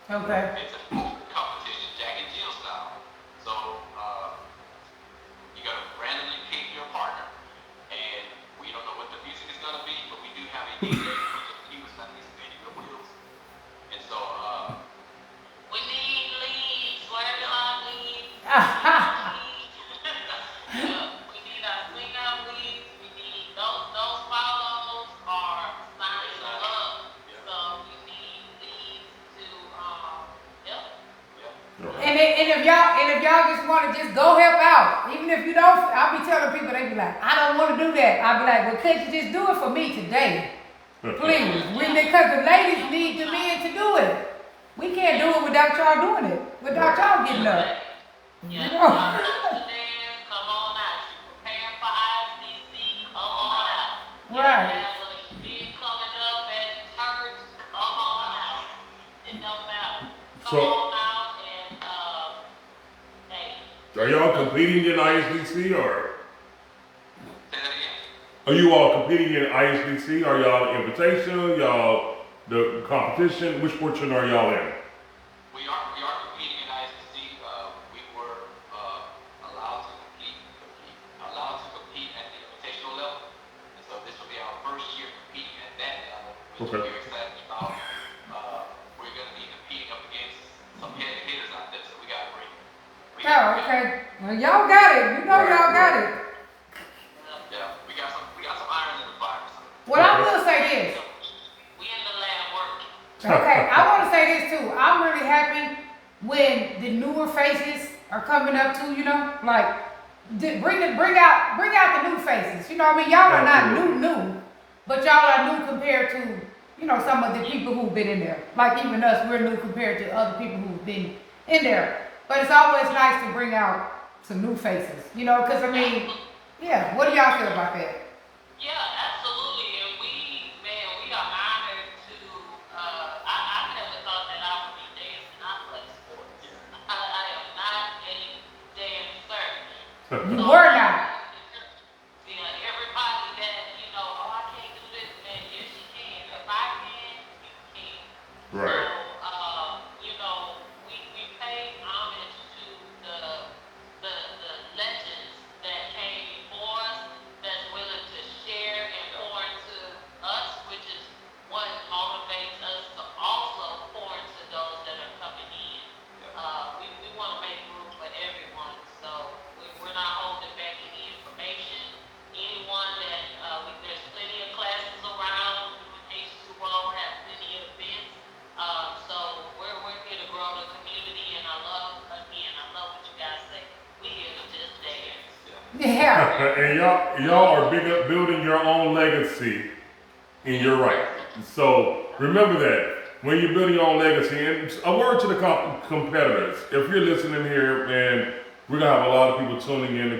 Speaker 1: Okay.
Speaker 3: It's a competition, Jack and Jill style. So you gotta randomly pick your partner, and we don't know what the music is gonna be, but we do have a DJ. He was not spinning the wheels, and so we need leads. Where do I lead? We need our swing out leads. We need those follows are signing up. So you need leads to help.
Speaker 1: And if y'all just want to just go help out, even if you don't, I'll be telling people, they be like, I don't want to do that. I'll be like, well, could you just do it for me today? Please. Because the ladies need the men to do it. We can't do it without y'all doing it. Without y'all getting up.
Speaker 3: Yeah.
Speaker 1: You know?
Speaker 3: Come on out. You preparing for ICC? Come on out.
Speaker 1: Right.
Speaker 3: You have a big coming up at church? Come on out. It don't matter. Come on out and hey.
Speaker 2: Are y'all competing in ISDC or?
Speaker 3: Say that again.
Speaker 2: Are you all competing in ISDC? Are y'all invitational? Y'all the competition? Which portion are y'all in?
Speaker 3: We are competing in ISCC. We were allowed to compete at the invitational level, and so this will be our first year competing at that level, which
Speaker 2: Okay.
Speaker 3: we're very excited about. We're going to be competing up against some heavy hitters out there, so we got to bring.
Speaker 1: Oh, okay. Well, y'all got it. You know y'all got it.
Speaker 3: Yeah, we got some irons in the fire. So.
Speaker 1: Well, I will say this.
Speaker 3: We in the lab working.
Speaker 1: Okay, I want to say this too. I'm really happy when the newer faces are coming up too. You know, like bring out the new faces. You know what I mean? Y'all are not new, but y'all are new compared to some of the people who've been in there. Like even us, we're new compared to other people who've been in there. But it's always nice to bring out some new faces. You know, because I mean, yeah. What do y'all feel about that?
Speaker 3: Yeah, absolutely. And we are honored to, I never thought that I would be dancing. I play sports. I am not a dancer.
Speaker 1: You were not.
Speaker 3: Yeah, everybody that, I can't do this, man, yes you can. If I can, you can.
Speaker 2: Right.
Speaker 3: So, we pay homage to the legends that came before us, that's willing to share and pour into us, which is what motivates us to also pour into those that are coming in. We want to make room for everyone, so we're not holding back any information. Anyone that there's plenty of classes around. H2O have plenty of events. So we're here to grow the community, and I love what you guys say. We here to just dance.
Speaker 1: Yeah.
Speaker 2: And y'all are building your own legacy, and you're right. So remember that when you're building your own legacy. And a word to the competitors: if you're listening here, and we're gonna have a lot of people tuning in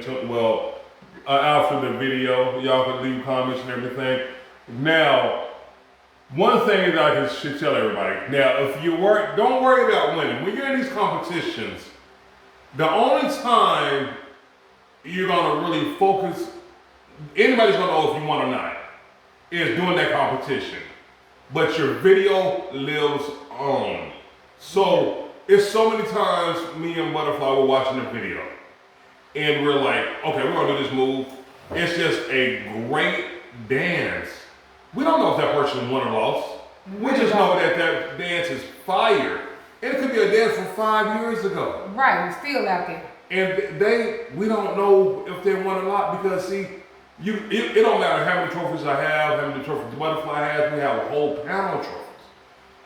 Speaker 2: after the video, y'all can leave comments and everything. Now, one thing that I should tell everybody: now, if you don't worry about winning. When you're in these competitions, the only time you're gonna really focus, anybody's gonna know if you won or not, is doing that competition. But your video lives on. So it's so many times me and Butterfly were watching the video, and we're like, okay, we're gonna do this move. It's just a great dance. We don't know if that person won or lost. We just know that dance is fire. And it could be a dance from 5 years ago.
Speaker 1: Right, it's still out there.
Speaker 2: And we don't know if they won or not, because see, it don't matter how many trophies I have, how many trophies the Butterfly has. We have a whole panel of trophies.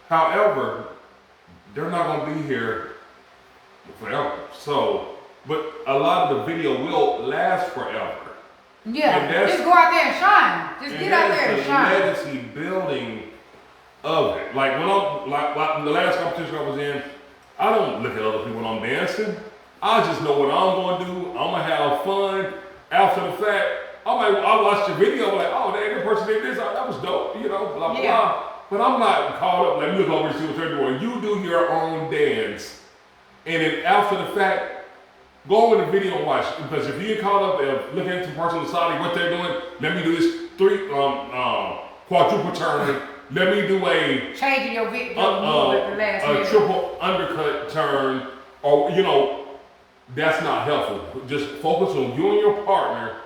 Speaker 2: However, they're not gonna be here forever. So, but a lot of the video will last forever.
Speaker 1: Yeah, just go out there and shine. Just get out there and shine.
Speaker 2: That's the legacy building of it. Like when like the last competition I was in, I don't look at other people when I'm dancing. I just know what I'm gonna do. I'm gonna have fun. After the fact, I watch the video, I'm like, oh, that person did this. That was dope, blah, blah, blah. But I'm not caught up. Let me look over and see what they're doing. You do your own dance. And then after the fact, go in the video and watch. Because if you get caught up and looking at the person on the side of what they're doing, let me do this quadruple turn let me do a
Speaker 1: Changing your move at the last
Speaker 2: a
Speaker 1: minute.
Speaker 2: triple undercut turn, or that's not helpful. Just focus on you and your partner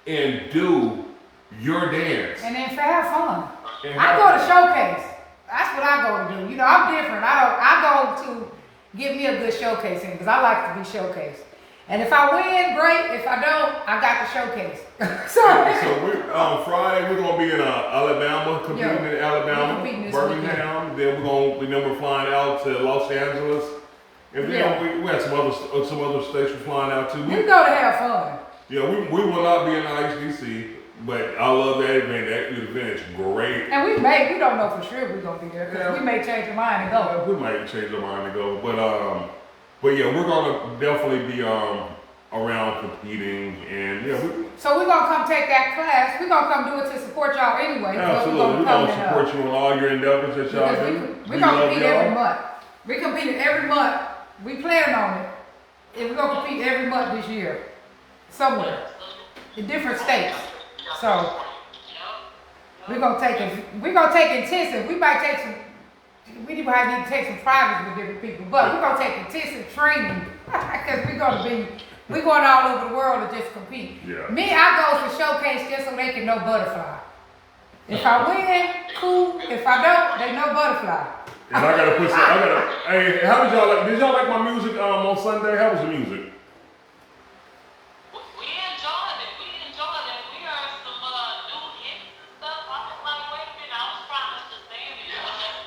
Speaker 2: and do your dance.
Speaker 1: And then have fun.
Speaker 2: And
Speaker 1: I go to showcase. That's what I go to do. You know, I'm different. I go to get me a good showcase in because I like to be showcased. And if I win, great. If I don't, I got the showcase. so
Speaker 2: we Friday we're gonna be in Alabama, competing in Alabama, Birmingham. Then we're flying out to Los Angeles, and then we have some other states we're flying out to.
Speaker 1: We go to have fun.
Speaker 2: Yeah, we will not be in HDC, but I love that event. That event is great.
Speaker 1: And we don't know for sure we're gonna be there because we may change our mind and go.
Speaker 2: We might change our mind and go, but yeah, we're gonna definitely be around competing, and
Speaker 1: so we're gonna come take that class. We're gonna come do it to support y'all anyway.
Speaker 2: Absolutely, we're gonna support you on all your endeavors that y'all do.
Speaker 1: We're gonna compete every month. We compete every month. We plan on it, and we're gonna compete every month this year, somewhere in different states. So we're gonna take intensive. We might take some. We might need to take some privates with different people, but we're gonna take intensive training because we're going all over the world to just compete.
Speaker 2: Yeah.
Speaker 1: Me, I go for showcase just so they can know butterfly. If I win, cool. If I don't, they know butterfly.
Speaker 2: And I gotta put some. Hey, how did y'all like? Did y'all like my music on Sunday? How was the music?
Speaker 3: We enjoyed it. We heard some new hits and stuff. I was like, wait a minute, I was trying to Shazam it.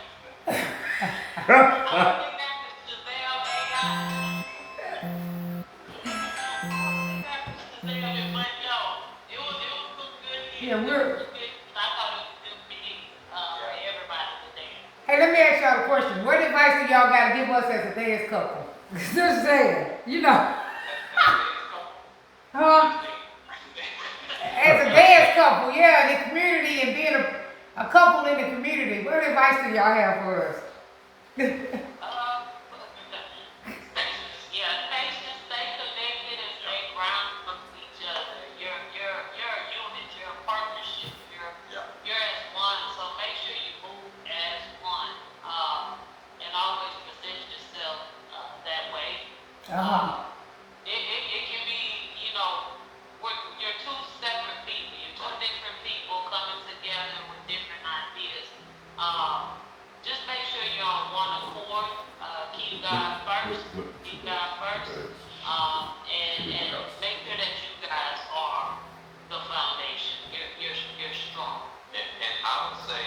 Speaker 1: Yeah, we're.
Speaker 3: I thought it was good for everybody to dance.
Speaker 1: Hey, let me ask y'all a question. What advice do y'all gotta give us as a dance couple? Just saying, huh? As a dance couple, yeah, in the community and being a couple in the community, what advice do y'all have for us?
Speaker 3: Patience, stay connected, and stay grounded with each other. You're a unit, you're a partnership, you're as one, so make sure you move as one. And always present yourself that way. It can be, you're two separate people, you're two different people coming together with different ideas. Just make sure you're on one accord. Keep God first. Keep God first. And make sure that you guys are the foundation. You're strong. And I would say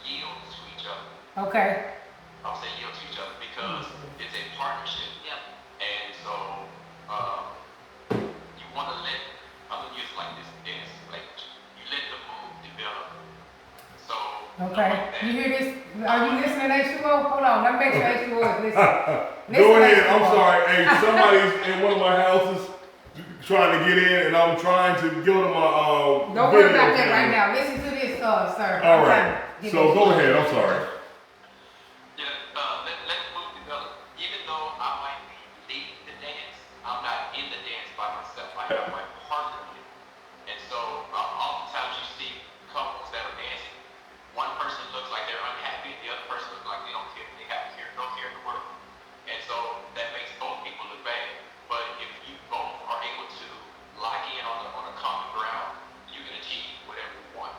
Speaker 3: yield to each other.
Speaker 1: Okay.
Speaker 3: I would say yield to each other because it's a partnership. Yep. And so you want to let, I'm going to use like this dance, like you let the move develop. So.
Speaker 1: Okay. You hear this? Are you listening, H2O? Hold on. Let me make sure H2O is listening.
Speaker 2: Go ahead. I'm sorry. Hey, somebody's in one of my houses trying to get in, and I'm trying to give them a
Speaker 1: Don't worry about that right now. Listen to this, sir.
Speaker 2: All right. So go ahead. I'm sorry.
Speaker 3: Let the move develop. Even though I might be leading the dance, I'm not in the dance by myself. I have my partner in it. And so oftentimes you see couples that are dancing. One person looks like they're unhappy, the other person looks like they don't care. They have no care in the world. And so that makes both people look bad. But if you both are able to lock in on a common ground, you can achieve whatever you want.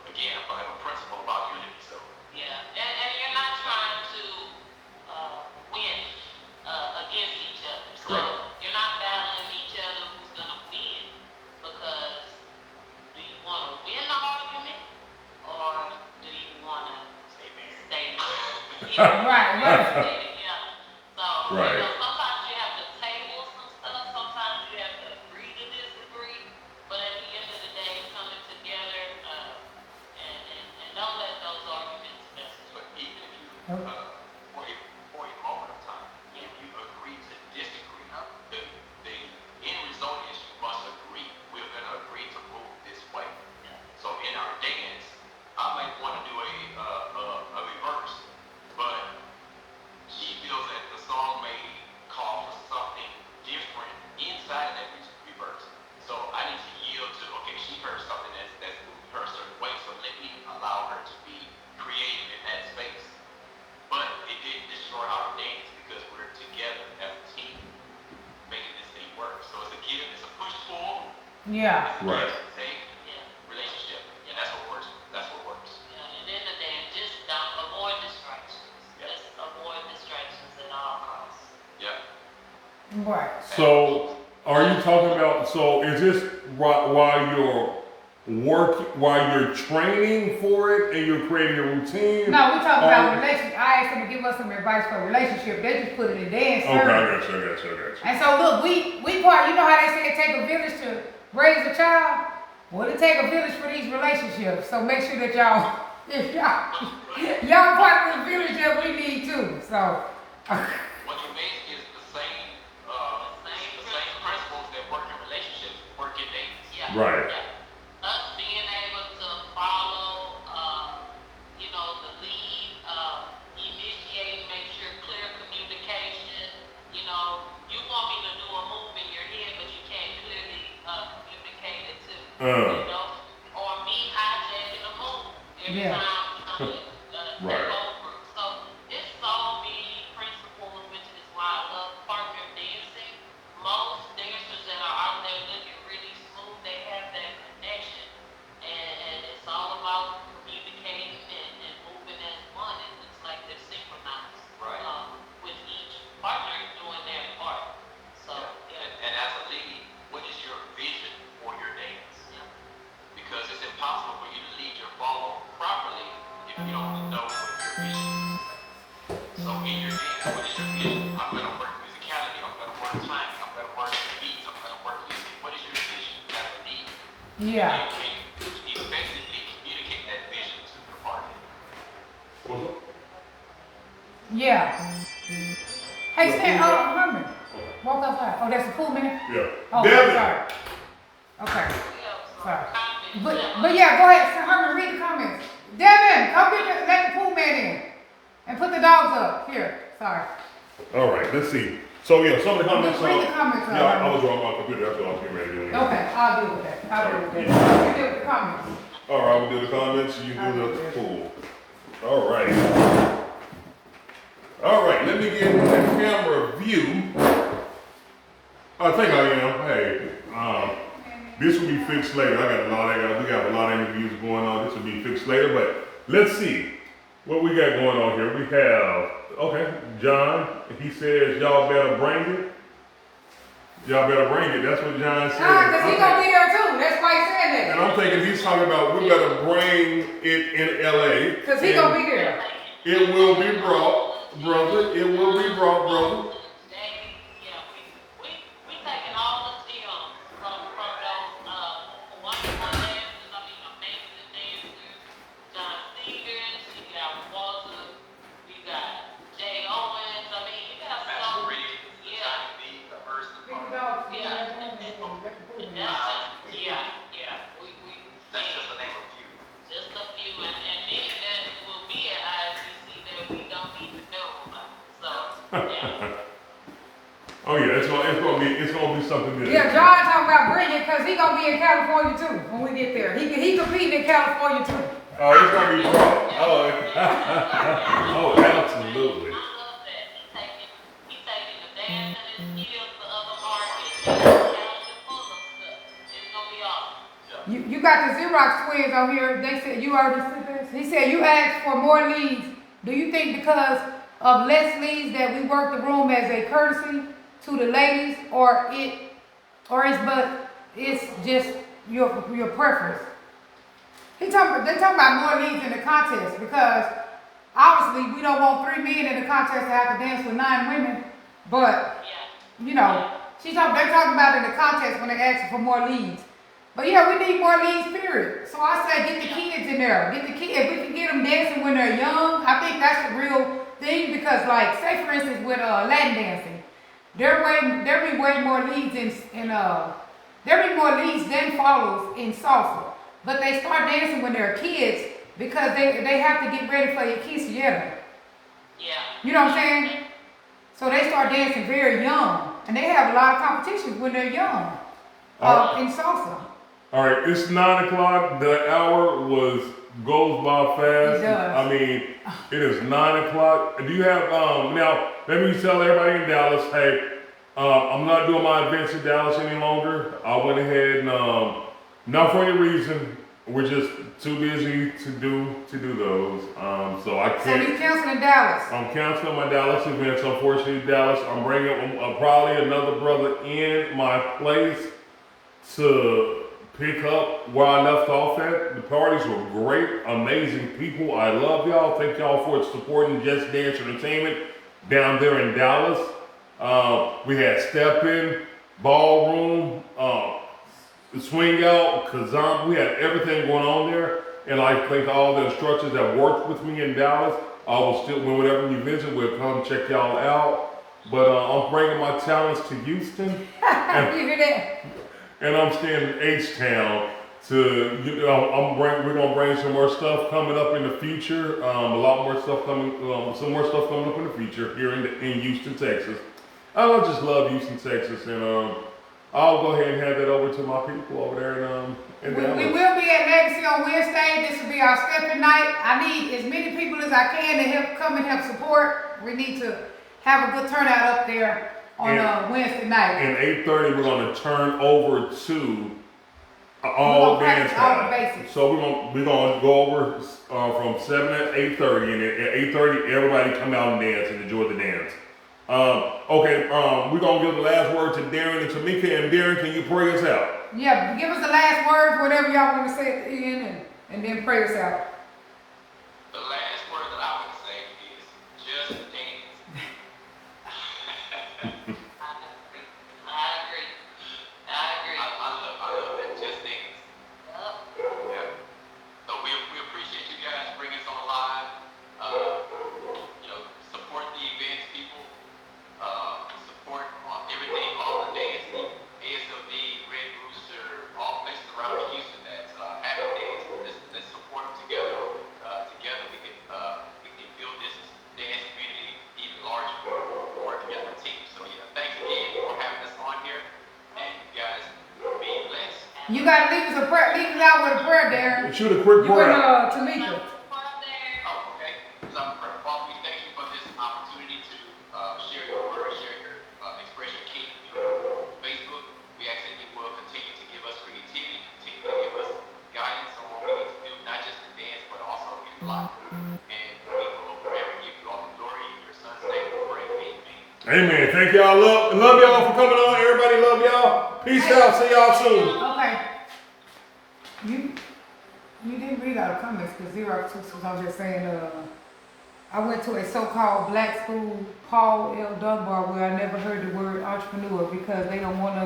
Speaker 3: Again, I have a principle about unity. So yeah, and you're not trying to win against each other. So you're not battling each other who's gonna win, because do you want to win the argument or do you want to stay there?
Speaker 1: Right.
Speaker 3: Stay together. So
Speaker 2: Right.
Speaker 3: sometimes you have to table some stuff. Sometimes you have to agree to disagree. But at the end of the day, coming together and don't let those arguments mess with you. But even if you, for a moment of time, if you agree to disagree, the end result is you must agree. We're going to agree to move this way. So in our dance, I might want to do a reverse, but she feels that the song may
Speaker 1: Yeah.
Speaker 2: Right.
Speaker 3: Safe relationship, and that's what works. That's what works.
Speaker 4: Yeah, and then the day, just don't avoid distractions.
Speaker 3: Yeah.
Speaker 4: Just avoid distractions at all costs.
Speaker 3: Yeah.
Speaker 1: Right.
Speaker 2: So, are you talking about? So, is this while you're while you're training for it and you're creating a routine?
Speaker 1: No, we talking about relationship. I asked them to give us some advice for a relationship. They just put it in dance.
Speaker 2: Okay, I got you.
Speaker 1: And so look, we part. You know how they say it take a village to raise a child. Well, it take a village for these relationships. So make sure that y'all part of the village that we need too. So.
Speaker 3: What you basically is the same principles that work in relationships work in dating.
Speaker 4: Yeah.
Speaker 2: Right.
Speaker 4: Yeah. Us being able to follow, the lead, initiate, make sure clear communication. You want me to do a move in your head, but you can't clearly communicate it to. Or me hijacking a move every
Speaker 1: Yeah.
Speaker 4: time take
Speaker 2: Right.
Speaker 4: over. So it's so many principles, which is why I love partner dancing. Most dancers that are out there looking really smooth, they have that connection. And it's all about communicating and moving as one. It looks like they're synchronized.
Speaker 3: Right.
Speaker 4: With each partner doing their part. So,
Speaker 3: And as a lead, what is your vision for your dance? Because it's impossible for you to lead your follow properly if you don't know what your vision is. So in your dance, what is your vision? I'm going to work musicality, I'm going to work timing, I'm going to work beats, I'm going to work music. What is your vision as a lead?
Speaker 1: Yeah.
Speaker 3: And can you effectively communicate that vision to your partner?
Speaker 1: Yeah. Hey, Stan, Herman, walk outside. Oh, that's a cool minute?
Speaker 2: Yeah.
Speaker 1: Oh,
Speaker 2: Devin.
Speaker 1: sorry. Okay, sorry.
Speaker 4: but
Speaker 1: But yeah, go ahead, Stan, Herman, read the comments. Devin, come let the pool man in. And put the dogs up. Here, sorry.
Speaker 2: All right. Let's see. So yeah, some of the comments.
Speaker 1: Read the comments.
Speaker 2: Yeah, I was on my computer. That's what I was getting ready to do.
Speaker 1: Okay, I'll deal with that. You deal with the comments.
Speaker 2: All right, we'll do the comments. You do the pool. All right. All right. Let me get the camera view. I think I am. Hey, this will be fixed later. We got a lot of interviews going on. This will be fixed later, but let's see what we got going on here. We have, John, he says, y'all better bring it. Y'all better bring it. That's what John said.
Speaker 1: Because he gonna be there too. That's why he said that.
Speaker 2: And I'm thinking he's talking about we better bring it in LA.
Speaker 1: Because he gonna be there.
Speaker 2: It will be brought, brother. It will be brought, brother.
Speaker 4: We taking all the skills from those wonderful dancers, amazing dancers, John Seegers, we got Walter, we got Jay Owens, we got so many.
Speaker 3: That's just the name of a few.
Speaker 4: Just a few, and many that will be at ICC that we don't even know about. So,
Speaker 2: Oh yeah, it's gonna be something good.
Speaker 1: Yeah, John talking about bringing because he gonna be in California too when we get there. He competing in California too.
Speaker 2: Oh, it's gonna be brought. Oh, oh, absolutely.
Speaker 4: I love that. He taking the dance and his skills to other markets. He's full of stuff. It's gonna be awesome.
Speaker 1: You got the Xerox twins on here. They said you already said this. He said you asked for more leads. Do you think because of less leads that we work the room as a courtesy to the ladies, or it's just your preference? They talking about more leads in the contest because obviously we don't want 3 men in the contest to have to dance with 9 women. But they're talking about in the contest when they ask for more leads. But yeah, we need more leads, period. So I say get the kids in there. If we can get them dancing when they're young, I think that's the real thing because, like, say for instance with Latin dancing, there be way more leads there be more leads than follows in salsa. But they start dancing when they're kids because they have to get ready for your quinceañera.
Speaker 4: Yeah.
Speaker 1: You know what I'm saying? So they start dancing very young, and they have a lot of competitions when they're young in salsa.
Speaker 2: All right, it's 9 o'clock. The hour goes by fast.
Speaker 1: It does.
Speaker 2: I mean, it is 9 o'clock. Do you have now? Let me tell everybody in Dallas, hey, I'm not doing my events in Dallas any longer. I went ahead and not for any reason. We're just too busy to do those. So I
Speaker 1: So
Speaker 2: can't.
Speaker 1: he's canceling Dallas.
Speaker 2: I'm canceling my Dallas events. Unfortunately, Dallas. I'm bringing probably another brother in my place to pick up where I left off at. The parties were great, amazing people. I love y'all. Thank y'all for supporting Just Dance Entertainment down there in Dallas. We had Step In, Ballroom, Swing Out, Kazam. We had everything going on there. And I thank all the instructors that worked with me in Dallas. I will still, whenever you visit, we'll come check y'all out. But I'm bringing my talents to Houston.
Speaker 1: You hear that?
Speaker 2: And I'm staying in H-Town to, we're gonna bring some more stuff coming up in the future. A lot more stuff coming, some more stuff coming up in the future here in Houston, Texas. I just love Houston, Texas, and I'll go ahead and hand that over to my people over there in Dallas.
Speaker 1: We will be at Legacy on Wednesday. This will be our stepping night. I need as many people as I can to help come and help support. We need to have a good turnout up there on Wednesday night.
Speaker 2: And 8:30, we're gonna turn over to all dance time. So we're gonna go over from 7 at 8:30, and at 8:30, everybody come out and dance and enjoy the dance. Okay, we're gonna give the last word to Darrin and Tameka. And Darrin, can you pray us out?
Speaker 1: Yeah, give us the last word, whatever y'all want to say at the end, and then pray us out.
Speaker 3: The last word that I would say is just dance.
Speaker 4: I agree.
Speaker 3: I love that. Just dance. Yeah. So we appreciate you guys bringing us on live. Support the events, people. Support on everything, all the dancing, ASLD, Red Rooster, all places around Houston that's having dance. Let's support them together. Together we can build this dance community even larger or together a team. So yeah, thanks again for having us on here, and you guys be blessed.
Speaker 1: You gotta leave us a prayer. Leave us out with a prayer, Darrin.
Speaker 2: Shoot a quick
Speaker 1: You
Speaker 2: prayer.
Speaker 1: and Tameka.
Speaker 3: Oh, okay. So, Father, we thank you for this opportunity to share your word, share your expression key on Facebook. We ask that you will continue to give us creativity, continue to give us guidance on what we need to do, not just in dance, but also in life. And we will forever give you all the glory in your son's name. We pray. Amen.
Speaker 2: Amen. Thank y'all. Love y'all for coming on. Everybody love y'all. Peace out. See y'all soon.
Speaker 1: Okay. You didn't read our comments because Xerox was on there saying, I went to a so-called black school, Paul L. Dunbar, where I never heard the word entrepreneur because they don't want us